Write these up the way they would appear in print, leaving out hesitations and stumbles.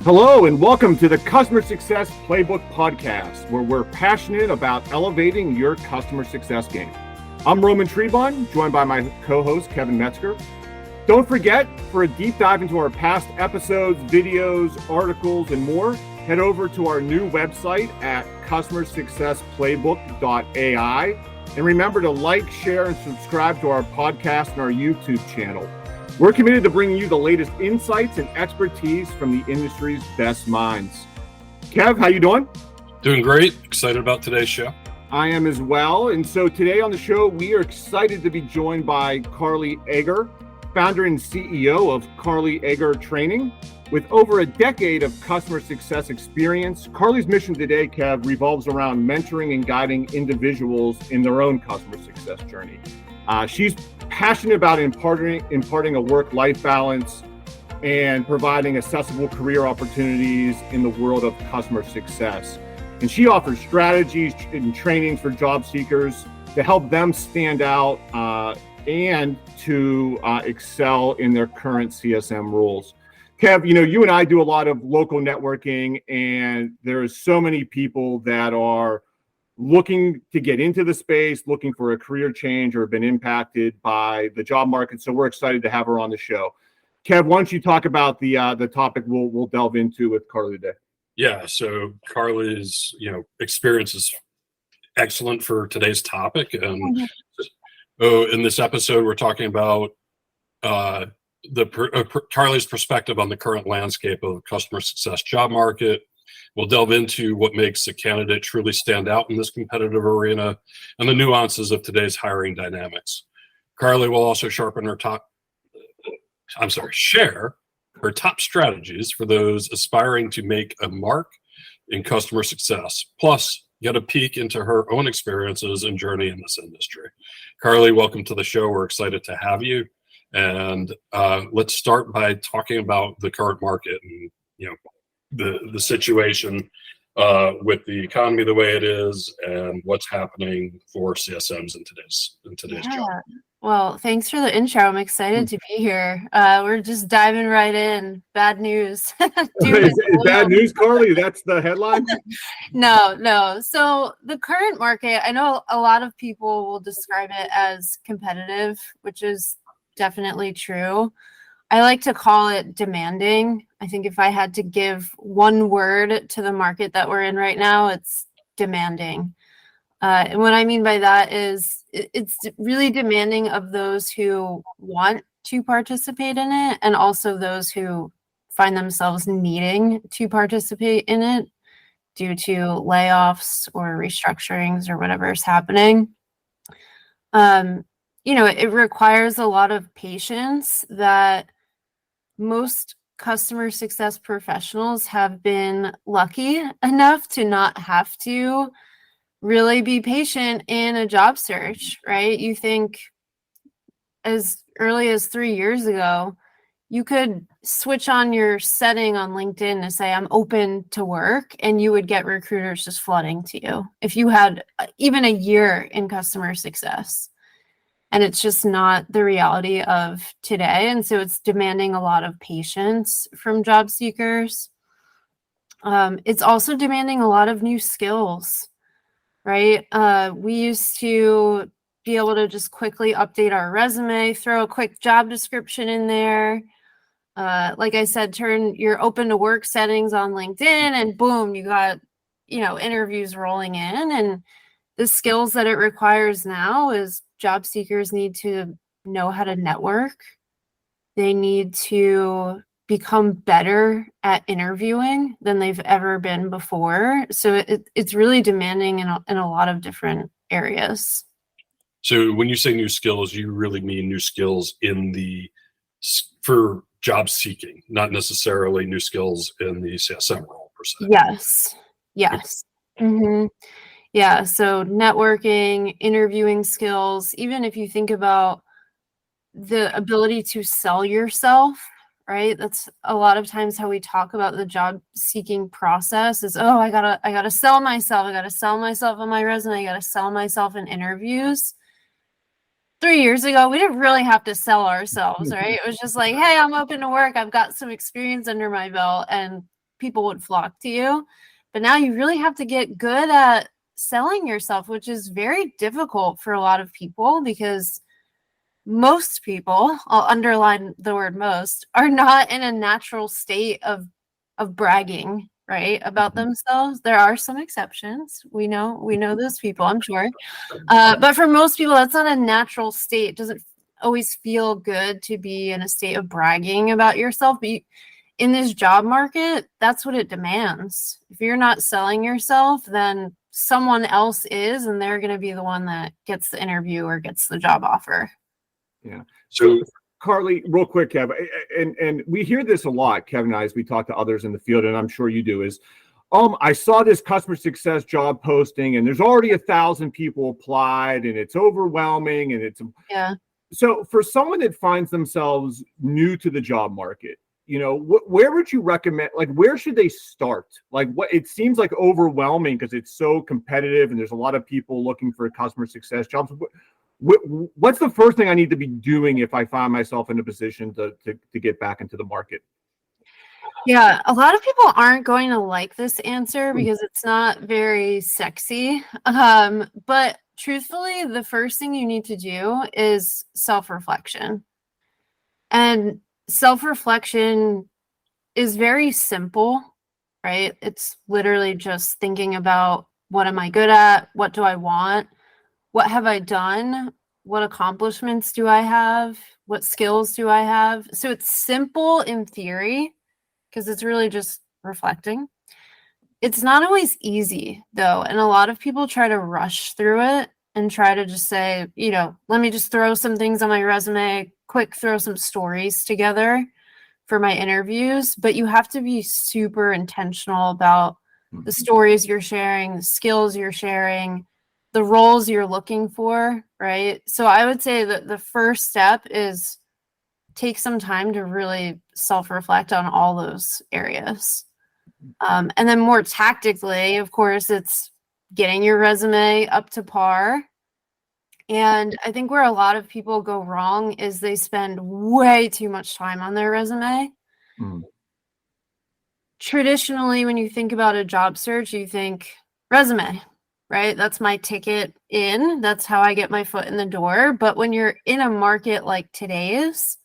Hello and welcome to the Customer Success Playbook podcast, where we're passionate about elevating your customer success game. I'm Roman Trebon, joined by my co-host Kevin Metzger. Don't forget, for a deep dive into our past episodes, videos, articles, and more, head over to our new website at customersuccessplaybook.ai. And remember to like, share, and subscribe to our podcast and our YouTube channel. We're committed to bringing you the latest insights and expertise from the industry's best minds. Kev, how you doing? Doing great. Excited about today's show. I am as well. And so today on the show, we are excited to be joined by Carly Agar, founder and CEO of Carly Agar Training. With over a decade of customer success experience, Carly's mission today, Kev, revolves around mentoring and guiding individuals in their own customer success journey. She's passionate about imparting a work-life balance and providing accessible career opportunities in the world of customer success. And she offers strategies and trainings for job seekers to help them stand out and to excel in their current CSM roles. Kev, you and I do a lot of local networking, and there's so many people that are looking to get into the space, looking for a career change, or have been impacted by the job market. So we're excited to have her on the show. Kev, why don't you talk about the topic we'll delve into with Carly today? Yeah, so Carly's experience is excellent for today's topic, and in this episode we're talking about Carly's perspective on the current landscape of the customer success job market. We'll delve into what makes a candidate truly stand out in this competitive arena and the nuances of today's hiring dynamics. Carly will also share her top strategies for those aspiring to make a mark in customer success, plus get a peek into her own experiences and journey in this industry. Carly, welcome to the show. We're excited to have you. And let's start by talking about the current market and, the situation with the economy the way it is and what's happening for CSMs in today's job. Well, thanks for the intro. I'm excited to be here. We're just diving right in. Bad news. Is bad news, Carly? That's the headline? No. So the current market, I know a lot of people will describe it as competitive, which is definitely true. I like to call it demanding. I think if I had to give one word to the market that we're in right now, it's demanding. And what I mean by that is it's really demanding of those who want to participate in it and also those who find themselves needing to participate in it due to layoffs or restructurings or whatever is happening. It requires a lot of patience that most customer success professionals have been lucky enough to not have to really be patient in a job search, right? You think as early as 3 years ago, you could switch on your setting on LinkedIn to say, I'm open to work, and you would get recruiters just flooding to you if you had even a year in customer success. And it's just not the reality of today. And so it's demanding a lot of patience from job seekers. It's also demanding a lot of new skills, right? We used to be able to just quickly update our resume, throw a quick job description in there. Like I said, turn your open to work settings on LinkedIn and boom, you got, interviews rolling in. And the skills that it requires now is job seekers need to know how to network. They need to become better at interviewing than they've ever been before. So it's really demanding in a lot of different areas. So when you say new skills, you really mean new skills for job seeking, not necessarily new skills in the CSM role per se. Yes. Mm-hmm. Yeah, so networking, interviewing skills, even if you think about the ability to sell yourself, right? That's a lot of times how we talk about the job seeking process is, I gotta sell myself. I gotta sell myself on my resume. I gotta sell myself in interviews. 3 years ago, we didn't really have to sell ourselves, right? It was just like, hey, I'm open to work. I've got some experience under my belt, and people would flock to you. But now you really have to get good at selling yourself, which is very difficult for a lot of people because most people, I'll underline the word most, are not in a natural state of bragging, right, about themselves. There are some exceptions. We know those people, I'm sure. But for most people, that's not a natural state. It doesn't always feel good to be in a state of bragging about yourself. But in this job market, that's what it demands. If you're not selling yourself, then someone else is, and they're going to be the one that gets the interview or gets the job offer. Yeah. So, Carly, real quick, Kev, and we hear this a lot, Kevin and I, as we talk to others in the field, and I'm sure you do, is, I saw this customer success job posting, and there's already 1,000 people applied, and it's overwhelming, and it's yeah. So for someone that finds themselves new to the job market, where would you recommend, like, where should they start? Like, what it seems like overwhelming because it's so competitive and there's a lot of people looking for customer success jobs. What's the first thing I need to be doing if I find myself in a position to get back into the market? Yeah, a lot of people aren't going to like this answer because it's not very sexy. But truthfully, the first thing you need to do is self-reflection. And self-reflection is very simple, right? It's literally just thinking about, what am I good at? What do I want? What have I done? What accomplishments do I have? What skills do I have? So it's simple in theory because it's really just reflecting. It's not always easy though. And a lot of people try to rush through it and try to just say, let me just throw some things on my resume, quick throw some stories together for my interviews. But you have to be super intentional about the stories you're sharing, the skills you're sharing, the roles you're looking for, right? So I would say that the first step is take some time to really self-reflect on all those areas. And then more tactically, of course, it's getting your resume up to par. And I think where a lot of people go wrong is they spend way too much time on their resume. Traditionally, when you think about a job search, you think resume, right? That's my ticket in. That's how I get my foot in the door. But when you're in a market like today's,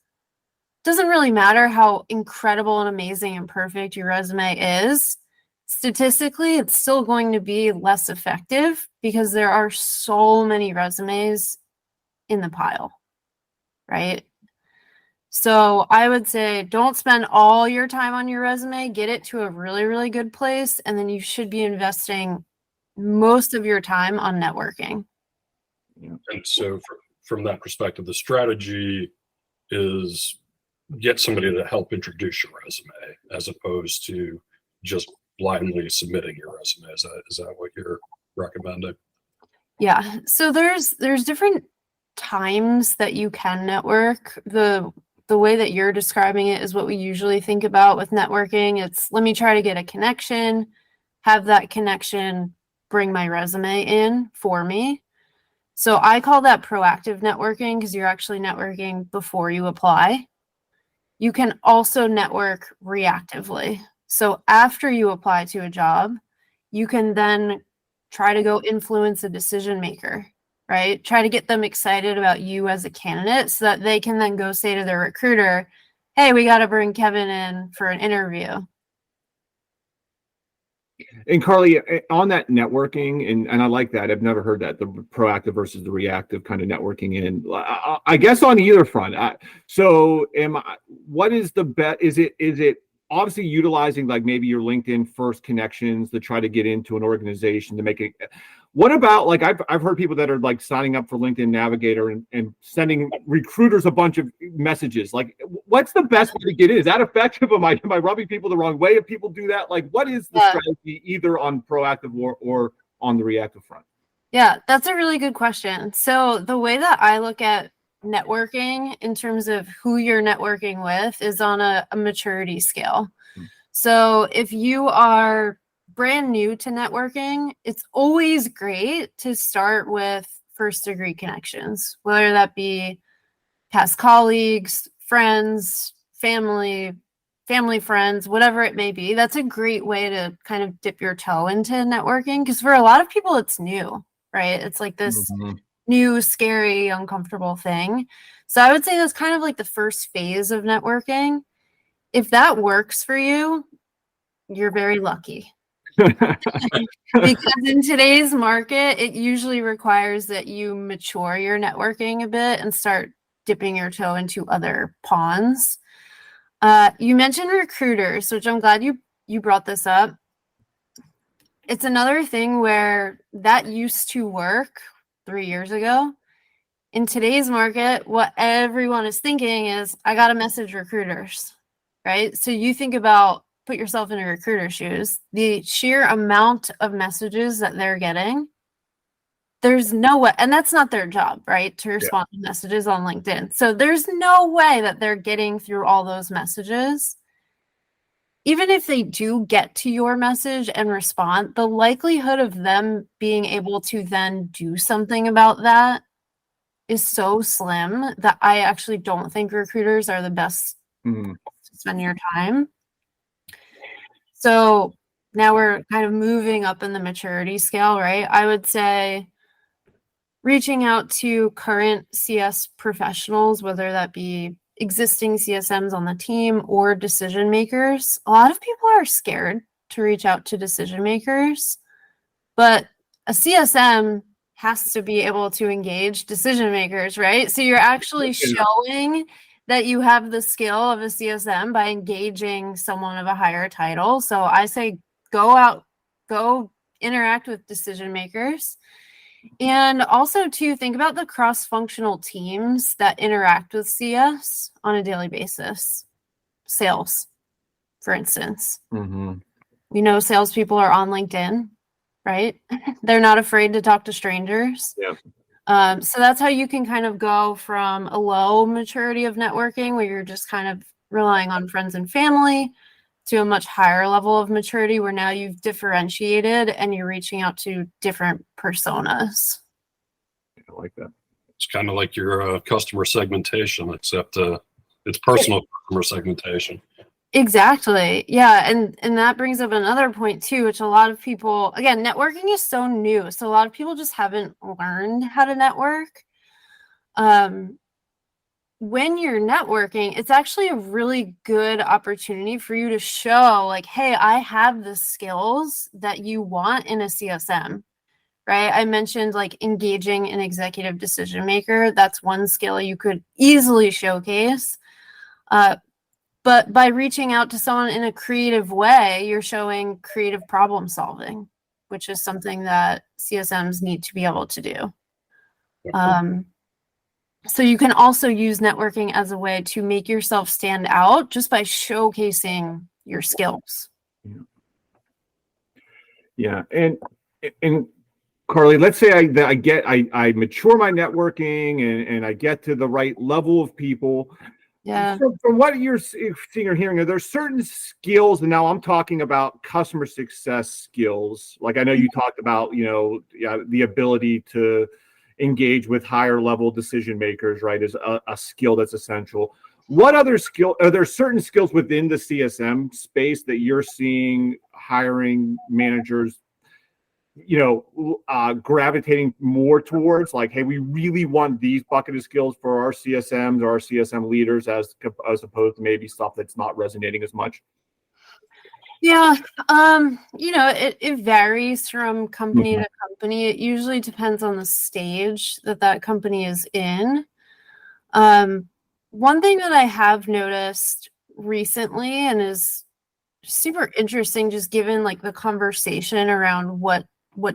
doesn't really matter how incredible and amazing and perfect your resume is. Statistically, it's still going to be less effective because there are so many resumes in the pile, right? So I would say don't spend all your time on your resume, get it to a really, really good place, and then you should be investing most of your time on networking. And so from that perspective, the strategy is get somebody to help introduce your resume as opposed to just blindly submitting your resume. Is that what you're recommending? Yeah. So there's different times that you can network. The way that you're describing it is what we usually think about with networking. It's let me try to get a connection, have that connection bring my resume in for me. So I call that proactive networking because you're actually networking before you apply. You can also network reactively. So after you apply to a job, you can then try to go influence a decision maker, right? Try to get them excited about you as a candidate so that they can then go say to their recruiter, hey, we got to bring Kevin in for an interview. And Carly, on that networking, and I like that. I've never heard that, the proactive versus the reactive kind of networking. And I guess on either front. What is the bet? Is it obviously utilizing like maybe your LinkedIn first connections to try to get into an organization to make it? What about like I've heard people that are like signing up for LinkedIn Navigator and sending recruiters a bunch of messages. Like, what's the best way to get in? Is that effective? Am I rubbing people the wrong way if people do that? Like, what is the strategy either on proactive or on the reactive front? Yeah, that's a really good question. So the way that I look at networking in terms of who you're networking with is on a maturity scale. So if you are brand new to networking, it's always great to start with first degree connections, whether that be past colleagues, friends, family, family, friends, whatever it may be. That's a great way to kind of dip your toe into networking, because for a lot of people, it's new, right? It's like this new, scary, uncomfortable thing. So I would say that's kind of like the first phase of networking. If that works for you, you're very lucky. Because in today's market, it usually requires that you mature your networking a bit and start dipping your toe into other ponds. You mentioned recruiters, which I'm glad you brought this up. It's another thing where that used to work 3 years ago. In today's market, what everyone is thinking is, I got to message recruiters, right? So you think about, put yourself in a recruiter's shoes, the sheer amount of messages that they're getting, there's no way, and that's not their job, right? To respond to messages on LinkedIn. So there's no way that they're getting through all those messages. Even if they do get to your message and respond, the likelihood of them being able to then do something about that is so slim that I actually don't think recruiters are the best to spend your time. So now we're kind of moving up in the maturity scale, right? I would say reaching out to current CS professionals, whether that be existing CSMs on the team or decision makers. A lot of people are scared to reach out to decision makers, but a CSM has to be able to engage decision makers, right? So you're actually showing that you have the skill of a CSM by engaging someone of a higher title. So I say go out, go interact with decision makers. And also to think about the cross-functional teams that interact with CS on a daily basis. Sales, for instance. We know salespeople are on LinkedIn, right? They're not afraid to talk to strangers. So that's how you can kind of go from a low maturity of networking where you're just kind of relying on friends and family to a much higher level of maturity where now you've differentiated and you're reaching out to different personas. I like that. It's kind of like your customer segmentation, except it's personal customer segmentation. Exactly. Yeah. And that brings up another point too, which a lot of people, again, networking is so new. So a lot of people just haven't learned how to network. When you're networking, it's actually a really good opportunity for you to show like, hey, I have the skills that you want in a CSM, right? I mentioned like engaging an executive decision maker. That's one skill you could easily showcase. But by reaching out to someone in a creative way, you're showing creative problem solving, which is something that CSMs need to be able to do. So you can also use networking as a way to make yourself stand out just by showcasing your skills. Yeah. And Carly, let's say I mature my networking and I get to the right level of people. Yeah. From what you're seeing or hearing, are there certain skills, and now I'm talking about customer success skills. Like I know you talked about, the ability to engage with higher level decision makers, right, is a skill that's essential. What other skill, are there certain skills within the CSM space that you're seeing hiring managers, gravitating more towards, like, hey, we really want these bucket of skills for our CSMs or our CSM leaders as opposed to maybe stuff that's not resonating as much? Yeah, it varies from company to company. It usually depends on the stage that company is in. One thing that I have noticed recently and is super interesting, just given like the conversation around what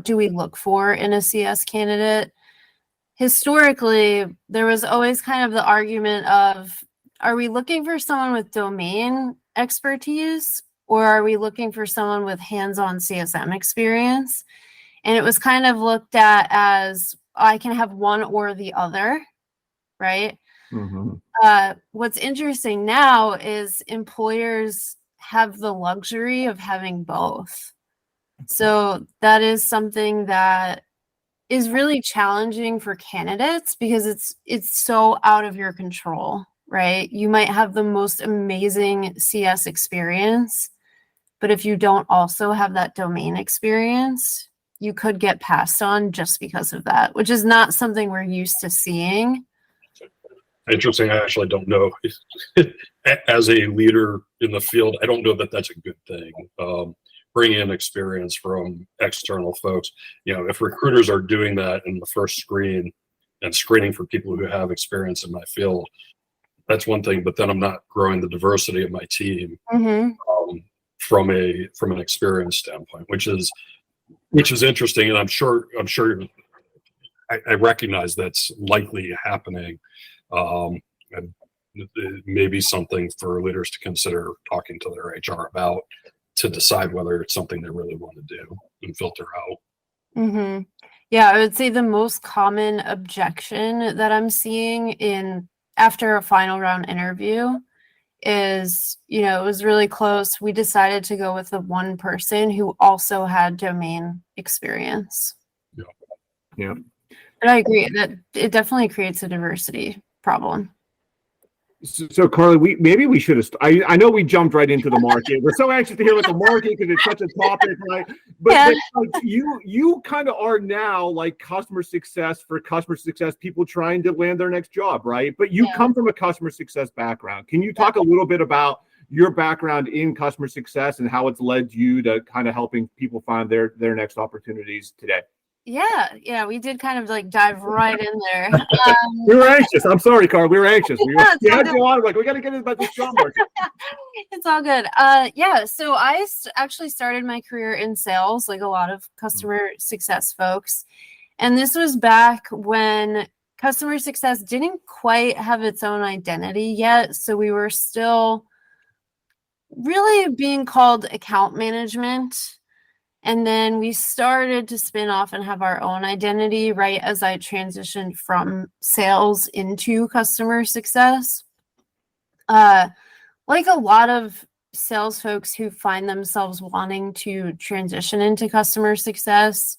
do we look for in a CS candidate. Historically, there was always kind of the argument of, are we looking for someone with domain expertise or are we looking for someone with hands-on CSM experience? And it was kind of looked at as, I can have one or the other, right? What's interesting now is employers have the luxury of having both. So that is something that is really challenging for candidates because it's so out of your control, right? You might have the most amazing CS experience, but if you don't also have that domain experience, you could get passed on just because of that, which is not something we're used to seeing. Interesting. I actually don't know. As a leader in the field, I don't know that that's a good thing. Bring in experience from external folks. If recruiters are doing that in the first screen and screening for people who have experience in my field, that's one thing. But then I'm not growing the diversity of my team from an experience standpoint, which is interesting. And I'm sure I recognize that's likely happening. And it may be something for leaders to consider talking to their HR about, to decide whether it's something they really want to do and filter out. Yeah, I would say the most common objection that I'm seeing after a final round interview is, it was really close. We decided to go with the one person who also had domain experience. Yeah. But I agree that it definitely creates a diversity problem. So Carly, maybe we should have. I know we jumped right into the market. We're so anxious to hear about the market because it's such a topic, right? But you kind of are now like customer success people trying to land their next job, right? But you come from a customer success background. Can you talk a little bit about your background in customer success and how it's led you to kind of helping people find their next opportunities today? Yeah, we did kind of like dive right in there. We were anxious. I'm sorry, Carl. We were anxious. We had you on. Like, we got to get about this job market. It's all good. So I actually started my career in sales, like a lot of customer success folks. And this was back when customer success didn't quite have its own identity yet. So we were still really being called account management. And then we started to spin off and have our own identity right as I transitioned from sales into customer success. Like a lot of sales folks who find themselves wanting to transition into customer success,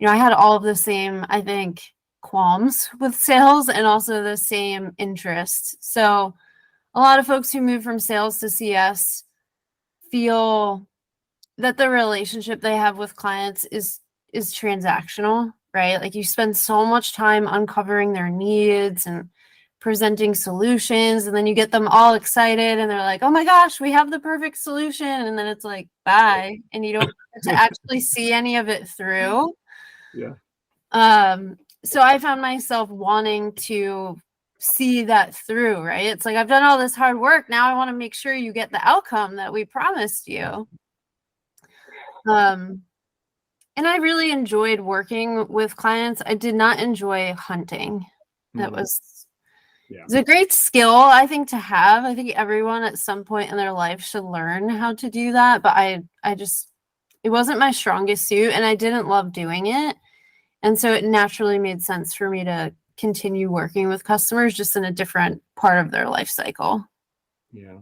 I had all of the same, I think, qualms with sales and also the same interests. So a lot of folks who move from sales to CS feel that the relationship they have with clients is transactional, right? Like you spend so much time uncovering their needs and presenting solutions, and then you get them all excited and they're like, oh my gosh, we have the perfect solution. And then it's like, bye. And you don't get to actually see any of it through. Yeah. So I found myself wanting to see that through, right? It's like, I've done all this hard work. Now I want to make sure you get the outcome that we promised you. And I really enjoyed working with clients. I did not enjoy hunting. That was it's a great skill, I think, to have. I think everyone at some point in their life should learn how to do that. But it wasn't my strongest suit and I didn't love doing it. And so it naturally made sense for me to continue working with customers just in a different part of their life cycle. Yeah.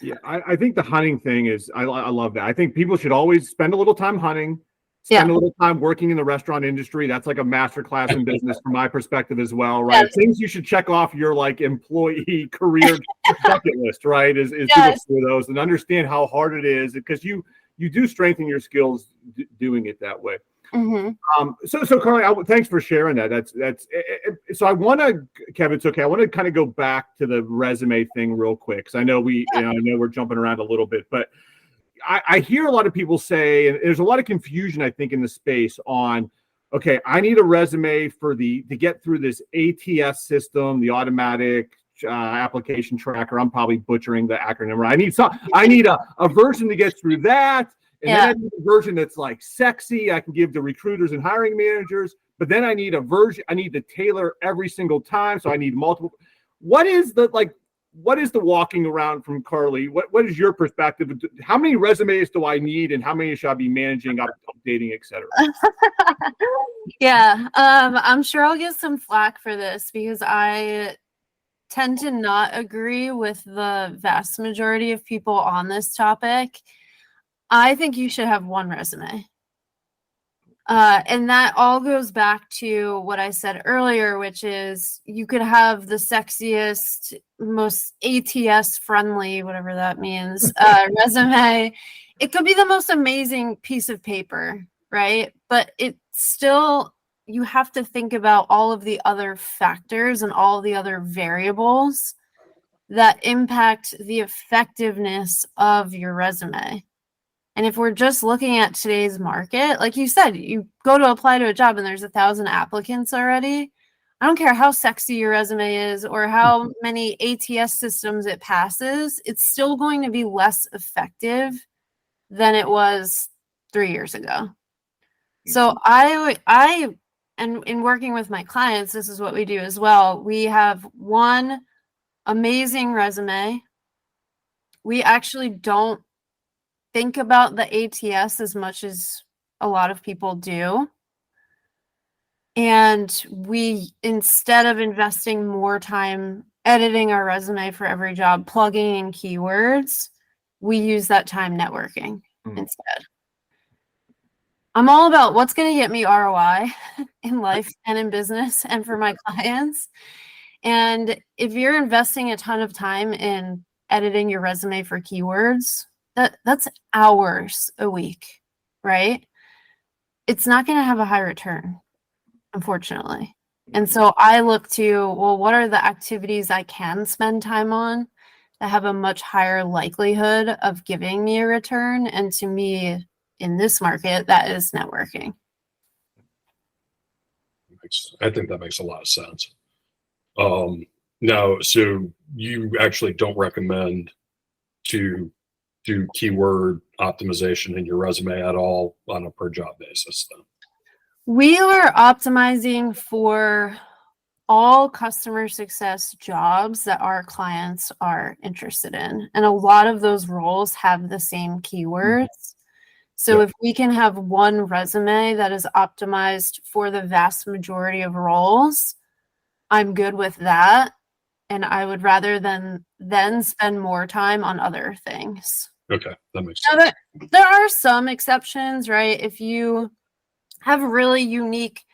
Yeah, I think the hunting thing is, I love that. I think people should always spend a little time hunting, spend a little time working in the restaurant industry. That's like a master class in business from my perspective as well, right? Yes. Things you should check off your like employee career bucket list, right? Is people do those and understand how hard it is, because you do strengthen your skills doing it that way. So Carly, thanks for sharing that. That's so I want to, Kevin, it's okay. I want to kind of go back to the resume thing real quick, because I know we're jumping around a little bit, but I hear a lot of people say, and there's a lot of confusion, I think, in the space on, okay, I need a resume to get through this ATS system, the automatic application tracker. I'm probably butchering the acronym, right? I need a version to get through that. And then I need a version that's like sexy, I can give to recruiters and hiring managers. But then I need a version, I need to tailor every single time. So I need multiple. What is the walking around from Carly? What is your perspective? How many resumes do I need, and how many should I be managing, updating, et cetera? I'm sure I'll get some flack for this because I tend to not agree with the vast majority of people on this topic. I think you should have one resume. And that all goes back to what I said earlier, which is you could have the sexiest, most ATS friendly, whatever that means, resume. It could be the most amazing piece of paper, right? But it still, you have to think about all of the other factors and all the other variables that impact the effectiveness of your resume. And if we're just looking at today's market, like you said, you go to apply to a job and there's 1,000 applicants already. I don't care how sexy your resume is or how many ATS systems it passes, it's still going to be less effective than it was 3 years ago. So and in working with my clients, this is what we do as well. We have one amazing resume. We actually don't think about the ATS as much as a lot of people do. And we, instead of investing more time editing our resume for every job, plugging in keywords, we use that time networking instead. I'm all about what's going to get me ROI in life and in business and for my clients. And if you're investing a ton of time in editing your resume for keywords, that's hours a week, right? It's not going to have a high return, unfortunately. And so I look to, well, what are the activities I can spend time on that have a much higher likelihood of giving me a return? And to me, in this market, that is networking. I think that makes a lot of sense. Now, so you actually don't recommend to do keyword optimization in your resume at all on a per job basis then? We are optimizing for all customer success jobs that our clients are interested in. And a lot of those roles have the same keywords. So if we can have one resume that is optimized for the vast majority of roles, I'm good with that. And I would rather then spend more time on other things. Okay, that makes sense. There are some exceptions, right? If you have a really unique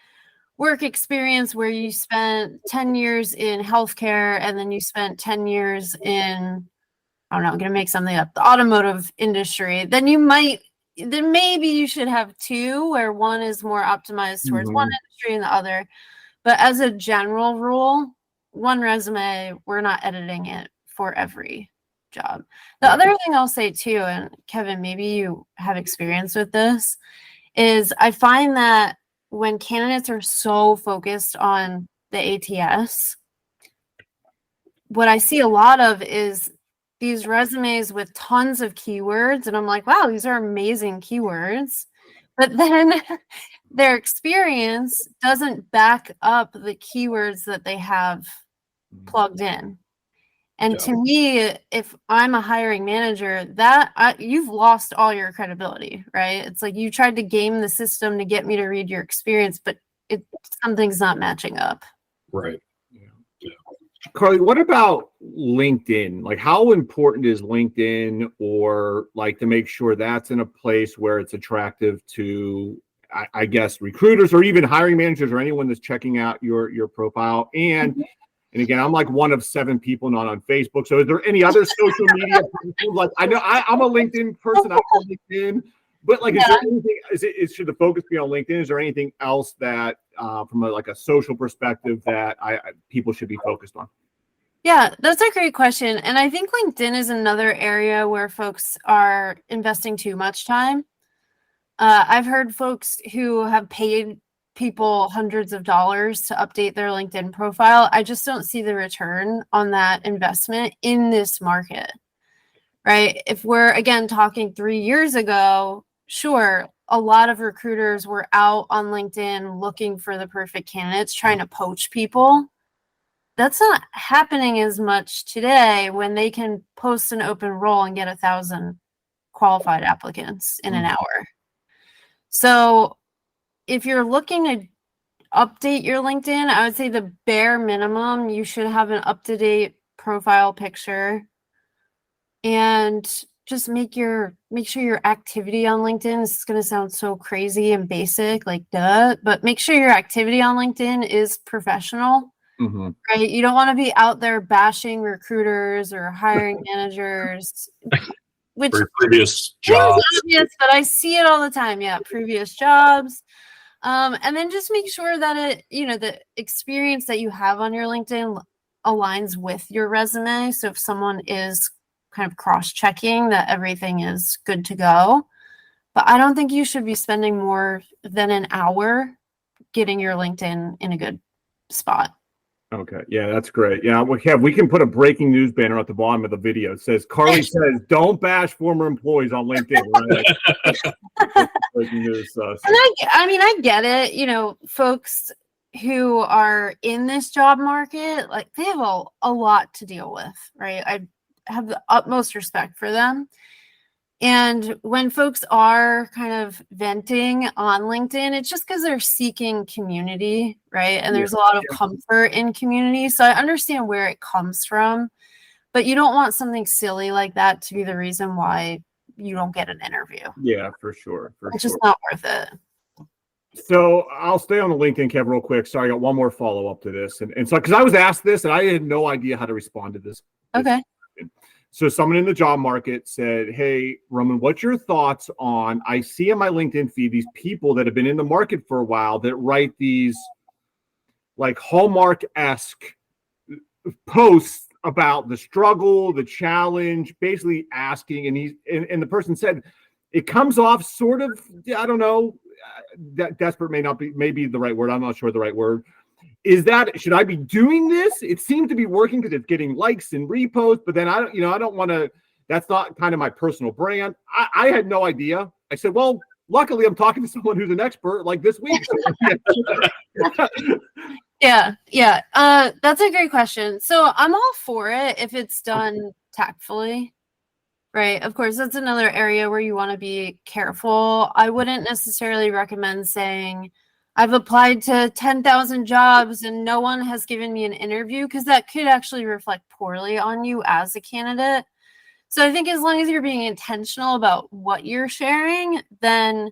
work experience where you spent 10 years in healthcare and then you spent 10 years in, I don't know, I'm going to make something up, the automotive industry, then maybe you should have two where one is more optimized towards one industry and the other. But as a general rule, one resume, we're not editing it for every job. The other thing I'll say too, and Kevin, maybe you have experience with this, is I find that when candidates are so focused on the ATS, what I see a lot of is these resumes with tons of keywords, and I'm like, wow, these are amazing keywords. But then their experience doesn't back up the keywords that they have plugged in. And to me, if I'm a hiring manager, you've lost all your credibility, right? It's like you tried to game the system to get me to read your experience, but something's not matching up. Right. Carly, what about LinkedIn? Like, how important is LinkedIn, or like to make sure that's in a place where it's attractive to, I guess, recruiters or even hiring managers or anyone that's checking out your profile? And again, I'm like one of 7 people not on Facebook. So is there any other social media? Like, I know I'm a LinkedIn person. I'm on LinkedIn. But like, is there anything? Should the focus be on LinkedIn? Is there anything else that, from a social perspective, that people should be focused on? Yeah, that's a great question, and I think LinkedIn is another area where folks are investing too much time. I've heard folks who have paid people hundreds of dollars to update their LinkedIn profile. I just don't see the return on that investment in this market, right? If we're, again, talking 3 years ago, sure, a lot of recruiters were out on LinkedIn looking for the perfect candidates, trying to poach people. That's not happening as much today when they can post an open role and get 1,000 qualified applicants in an hour. So if you're looking to update your LinkedIn, I would say the bare minimum, you should have an up-to-date profile picture. And just make sure your activity on LinkedIn, this is going to sound so crazy and basic, like duh, but make sure your activity on LinkedIn is professional, right? You don't want to be out there bashing recruiters or hiring managers, which For your previous jobs. Obvious, but I see it all the time. Yeah, previous jobs. And then just make sure that the experience that you have on your LinkedIn aligns with your resume. So if someone is kind of cross-checking that everything is good to go, but I don't think you should be spending more than an hour getting your LinkedIn in a good spot. Okay. Yeah, that's great. Yeah, we can put a breaking news banner at the bottom of the video. It says, Carly says, don't bash former employees on LinkedIn. Right? Breaking news. And I get it. Folks who are in this job market, like they have a lot to deal with, right? I have the utmost respect for them. And when folks are kind of venting on LinkedIn, it's just because they're seeking community, right? And there's a lot of comfort in community. So I understand where it comes from, but you don't want something silly like that to be the reason why you don't get an interview. Yeah, for sure. It's just not worth it. So I'll stay on the LinkedIn, Kev, real quick. Sorry, I got one more follow-up to this. And so, because I was asked this and I had no idea how to respond to this. Okay. So someone in the job market said, hey, Roman, what's your thoughts on, I see in my LinkedIn feed these people that have been in the market for a while that write these like Hallmark-esque posts about the struggle, the challenge, basically asking, and the person said, it comes off sort of, I don't know, desperate may be the right word. I'm not sure the right word. Should I be doing this? It seems to be working because it's getting likes and reposts, but then I don't want to, that's not kind of my personal brand. I had no idea. I said, well, luckily I'm talking to someone who's an expert like this week. Yeah. That's a great question. So I'm all for it if it's done tactfully, right? Of course, that's another area where you want to be careful. I wouldn't necessarily recommend saying, I've applied to 10,000 jobs and no one has given me an interview, because that could actually reflect poorly on you as a candidate. So I think as long as you're being intentional about what you're sharing, then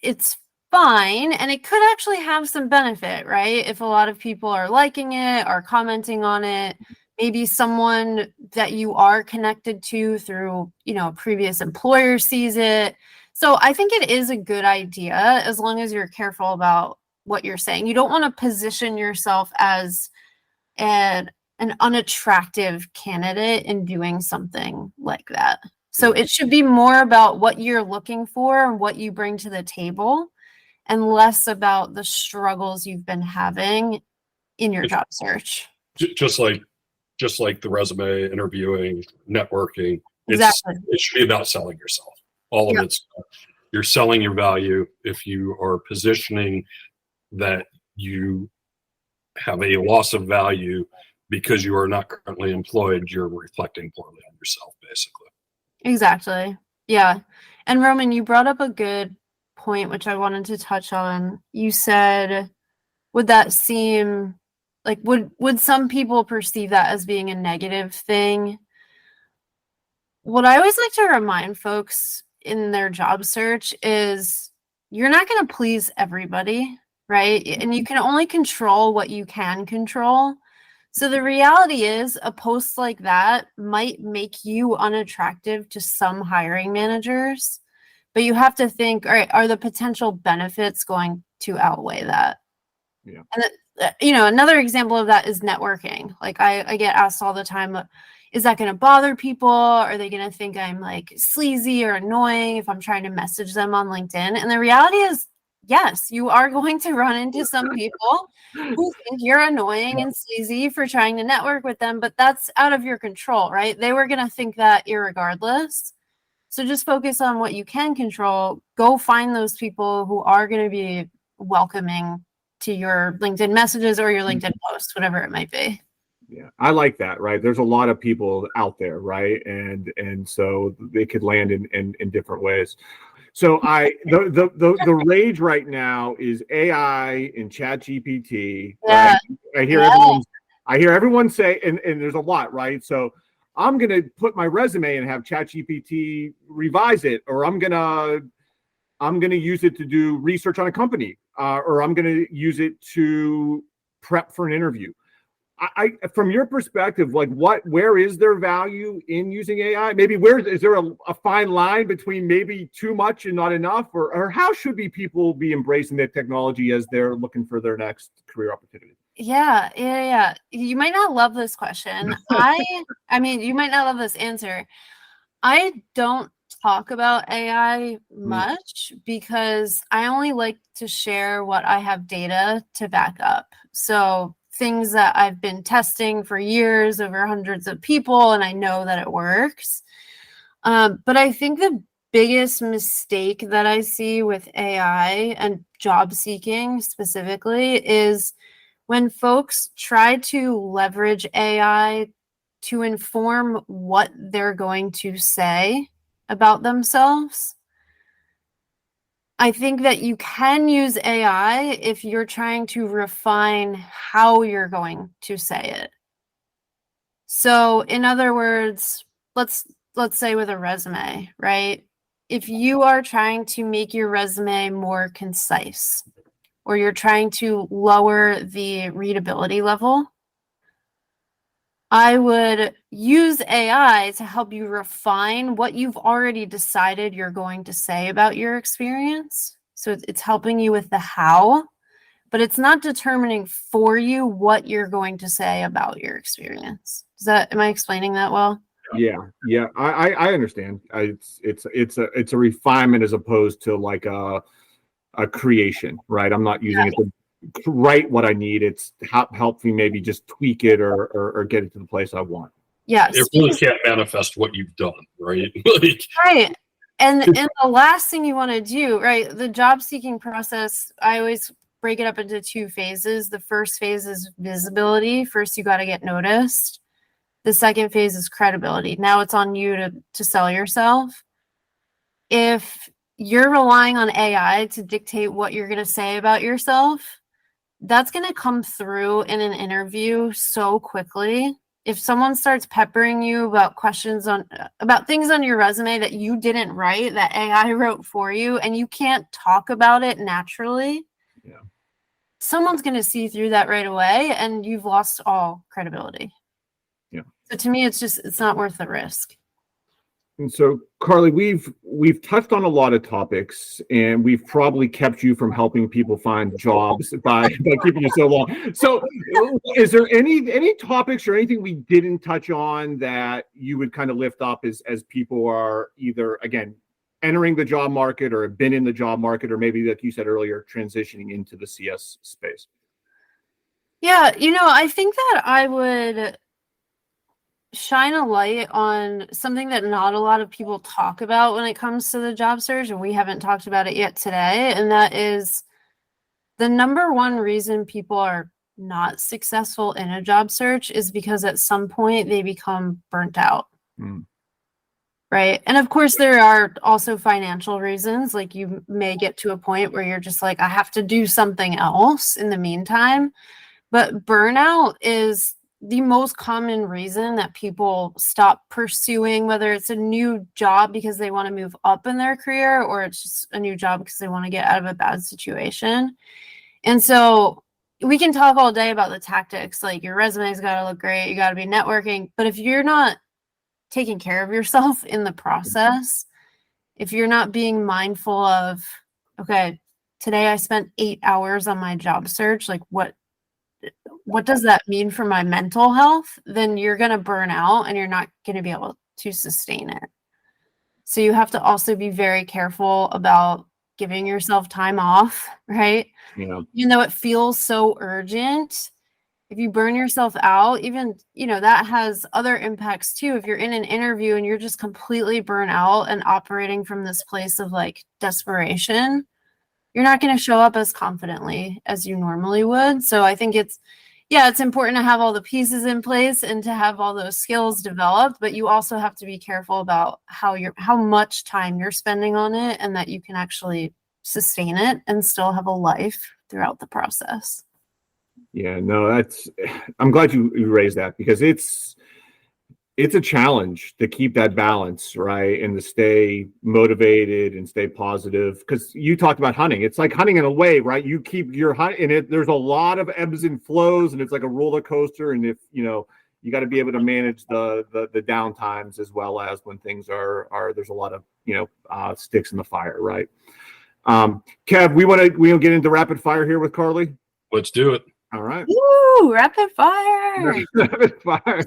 it's fine. And it could actually have some benefit, right? If a lot of people are liking it, are commenting on it, maybe someone that you are connected to through, a previous employer sees it. So I think it is a good idea as long as you're careful about what you're saying. You don't want to position yourself as an unattractive candidate in doing something like that. So it should be more about what you're looking for and what you bring to the table, and less about the struggles you've been having in your job search. Just like the resume, interviewing, networking. Exactly. It should be about selling yourself. All of it's, you're selling your value. If you are positioning that you have a loss of value because you are not currently employed, you're reflecting poorly on yourself, basically. Exactly. Yeah. And Roman, you brought up a good point, which I wanted to touch on. You said, would that seem like, would some people perceive that as being a negative thing? What I always like to remind folks in their job search is you're not going to please everybody, right? And you can only control what you can control. So the reality is a post like that might make you unattractive to some hiring managers, but you have to think, all right, are the potential benefits going to outweigh that? Yeah. And another example of that is networking. Like I get asked all the time, is that going to bother people? Are they going to think I'm like sleazy or annoying if I'm trying to message them on LinkedIn? And the reality is, yes, you are going to run into some people who think you're annoying and sleazy for trying to network with them, but that's out of your control, right? They were going to think that irregardless. So just focus on what you can control. Go find those people who are going to be welcoming to your LinkedIn messages or your LinkedIn posts, whatever it might be. Yeah, I like that, right? There's a lot of people out there, right? And so they could land in different ways. So the rage right now is AI and Chat GPT. Yeah. Right? I hear everyone say, and there's a lot, right? So I'm going to put my resume and have ChatGPT revise it, or I'm going to use it to do research on a company, or I'm going to use it to prep for an interview. I from your perspective, like where is there value in using AI? Maybe is there a fine line between maybe too much and not enough, or how should people be embracing that technology as they're looking for their next career opportunity? Yeah. You might not love this question. I mean, you might not love this answer. I don't talk about AI much because I only like to share what I have data to back up. So things that I've been testing for years over hundreds of people, and I know that it works. But I think the biggest mistake that I see with AI and job seeking specifically is when folks try to leverage AI to inform what they're going to say about themselves. I think that you can use AI if you're trying to refine how you're going to say it. So, in other words, let's say with a resume, right? If you are trying to make your resume more concise, or you're trying to lower the readability level, I would use AI to help you refine what you've already decided you're going to say about your experience. So it's helping you with the how, but it's not determining for you what you're going to say about your experience. Am I explaining that well? Yeah. I understand. It's a refinement as opposed to like a creation, right? I'm not using it to write what I need. It's help me maybe just tweak it or get it to the place I want. Yeah. It really can't manifest what you've done, right? Right. And the last thing you want to do, right? The job seeking process, I always break it up into two phases. The first phase is visibility. First, you got to get noticed. The second phase is credibility. Now it's on you to sell yourself. If you're relying on AI to dictate what you're going to say about yourself, that's going to come through in an interview so quickly. If someone starts peppering you about questions about things on your resume that you didn't write, that AI wrote for you, and you can't talk about it naturally, someone's going to see through that right away, and you've lost all credibility. Yeah. So to me, it's not worth the risk. And so, Carly, we've touched on a lot of topics, and we've probably kept you from helping people find jobs by keeping you so long. So, is there any topics or anything we didn't touch on that you would kind of lift up as people are either, again, entering the job market or have been in the job market, or maybe, like you said earlier, transitioning into the CS space? Yeah, I think that I would shine a light on something that not a lot of people talk about when it comes to the job search, and we haven't talked about it yet today, and that is the number one reason people are not successful in a job search is because at some point they become burnt out. Right? And of course, there are also financial reasons. Like you may get to a point where you're just like, I have to do something else in the meantime. But burnout is the most common reason that people stop pursuing, whether it's a new job because they want to move up in their career, or it's just a new job because they want to get out of a bad situation. And so we can talk all day about the tactics, like your resume's got to look great, you got to be networking. But if you're not taking care of yourself in the process, if you're not being mindful of, okay, today I spent 8 hours on my job search, like what does that mean for my mental health? Then you're going to burn out and you're not going to be able to sustain it. So you have to also be very careful about giving yourself time off, right? Yeah. Even though it feels so urgent, if you burn yourself out, even, that has other impacts too. If you're in an interview and you're just completely burnt out and operating from this place of like desperation, you're not going to show up as confidently as you normally would. So I think it's important to have all the pieces in place and to have all those skills developed, but you also have to be careful about how much time you're spending on it, and that you can actually sustain it and still have a life throughout the process. Yeah, no, I'm glad you raised that, because it's it's a challenge to keep that balance, right? And to stay motivated and stay positive. Because you talked about hunting. It's like hunting in a way, right? You keep your hunt and there's a lot of ebbs and flows, and it's like a roller coaster. And if, you got to be able to manage the down times as well as when things are there's a lot of, sticks in the fire, right? Kev, we want to get into rapid fire here with Carly. Let's do it. All right. Woo, rapid fire. Rapid fire.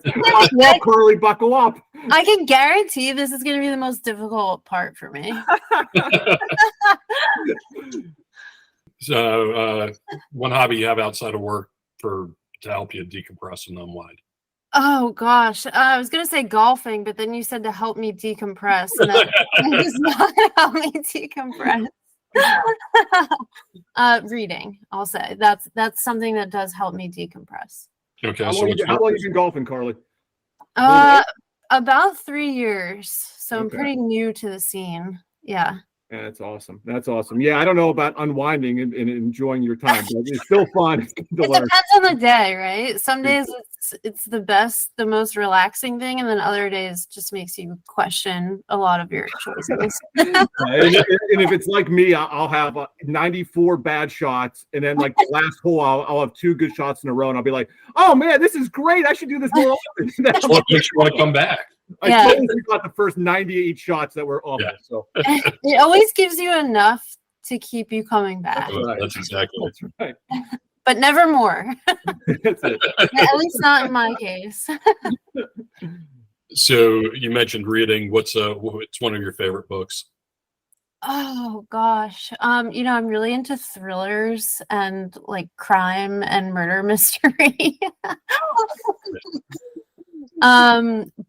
Carly, buckle up. I can guarantee this is going to be the most difficult part for me. So, one hobby you have outside of work to help you decompress and unwind? Oh gosh, I was going to say golfing, but then you said to help me decompress, and that does not help me decompress. Reading, I'll say that's something that does help me decompress. Okay. How long you been golfing, Carly? About 3 years. So Okay. I'm pretty new to the scene. Yeah. Yeah, that's awesome. That's awesome. Yeah, I don't know about unwinding and enjoying your time, but it's still fun to It learn. depends on the day, right? Some days it's the best, the most relaxing thing, and then other days just makes you question a lot of your choices. And if it's like me, I'll have 94 bad shots, and then like the last hole, I'll have 2 good shots in a row, and I'll be like, "Oh man, this is great! I should do this more often." That's what makes you want to come back. I totally got the first 98 shots that were awful. Yeah. So It always gives you enough to keep you coming back, That's exactly. that's right. but never more. That's it. At least not in my case. So you mentioned reading. What's one of your favorite books? Oh gosh. I'm really into thrillers and like crime and murder mystery.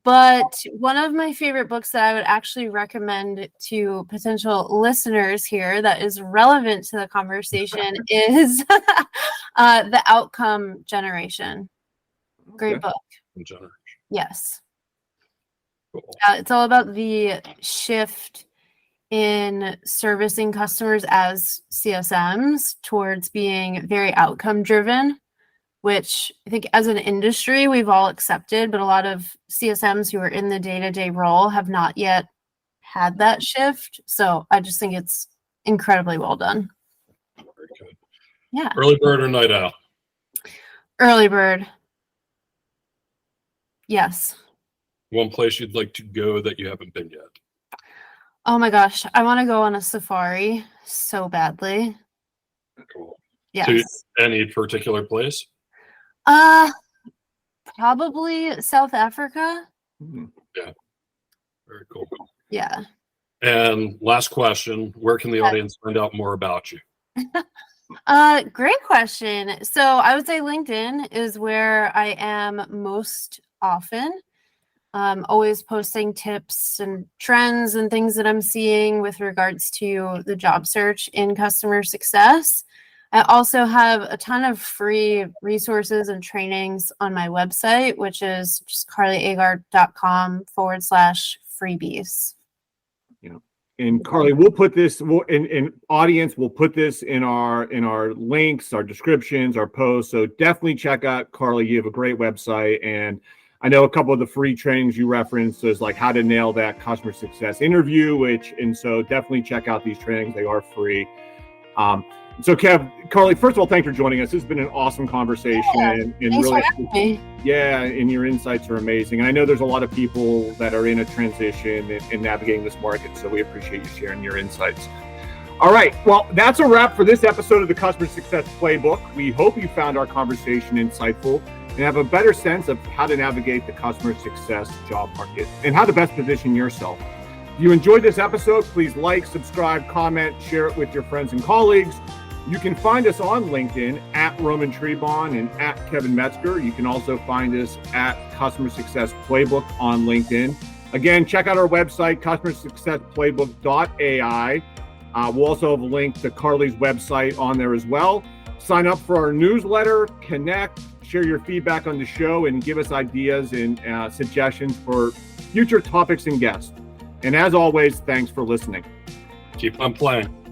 But one of my favorite books that I would actually recommend to potential listeners here that is relevant to the conversation is The Outcome Generation. Great book. In general. Yes. Cool. It's all about the shift in servicing customers as CSMs towards being very outcome driven, which I think as an industry we've all accepted, but a lot of CSMs who are in the day-to-day role have not yet had that shift. So I just think it's incredibly well done. Very good. Yeah. Early bird or night owl? Early bird. Yes. One place you'd like to go that you haven't been yet? Oh my gosh. I want to go on a safari so badly. Cool. Yes. So any particular place? Probably South Africa. Yeah. Very cool. Yeah. And last question, where can the audience find out more about you? Great question. So I would say LinkedIn is where I am most often. Always posting tips and trends and things that I'm seeing with regards to the job search in customer success. I also have a ton of free resources and trainings on my website, which is just carlyagar.com/freebies. Yeah. And Carly, we'll put this in audience. We'll put this in our links, our descriptions, our posts. So definitely check out Carly. You have a great website, and I know a couple of the free trainings you referenced is like how to nail that customer success interview, and so definitely check out these trainings. They are free. So Carly, first of all, thanks for joining us. This has been an awesome conversation. And Thanks really, for having me. yeah, and your insights are amazing. And I know there's a lot of people that are in a transition and navigating this market. So we appreciate you sharing your insights. All right. Well, that's a wrap for this episode of the Customer Success Playbook. We hope you found our conversation insightful and have a better sense of how to navigate the customer success job market and how to best position yourself. If you enjoyed this episode, please like, subscribe, comment, share it with your friends and colleagues. You can find us on LinkedIn at Roman Trebon and at Kevin Metzger. You can also find us at Customer Success Playbook on LinkedIn. Again, check out our website, customersuccessplaybook.ai. We'll also have a link to Carly's website on there as well. Sign up for our newsletter, connect, share your feedback on the show, and give us ideas and suggestions for future topics and guests. And as always, thanks for listening. Keep on playing.